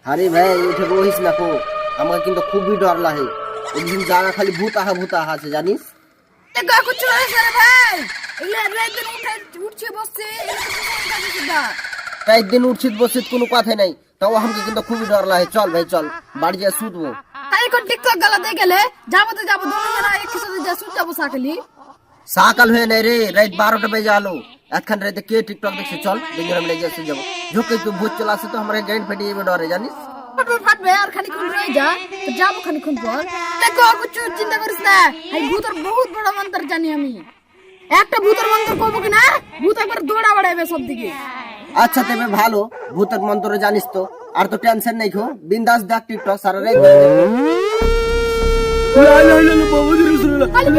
আরে ভাই উঠে বহিস না কো, আমাকে কিন্তু খুবই ডর লাগে। একদিন জায়গা খালি ভূত আহা আছে জানিস। একদিন উঠছিস বসছিস কোনো কথা নাই, তাও আমাকে কিন্তু খুবই ডর লাগে। চল ভাই চল, বাড়ি যা শুতবো। সকাল হয়ে নাই রে, রাত 12টা বেজে আলো। এখন রাতে কে টিকটক দেখছে? চল দুজন মিলে গিয়ে শুয়ে যাবো। ঝোঁকে একটু ভূত চলে আসে তো আমরা গাইড ফেটে যাবে ডরে জানিস। চিন্তা করিস না, ভূতের বহুত বড় মন্ত্র জানি আমি। একটা ভূতের মন্ত্র করবো কিনা, ভূত একবার দৌড়া বেড়াবে সব দিকে। আচ্ছা তবে ভালো, ভূতের মন্ত্র জানিস তো, আর তো টেনশন নেই খো। বিন্দাস দেখ টিকটক সারা রাত। খালি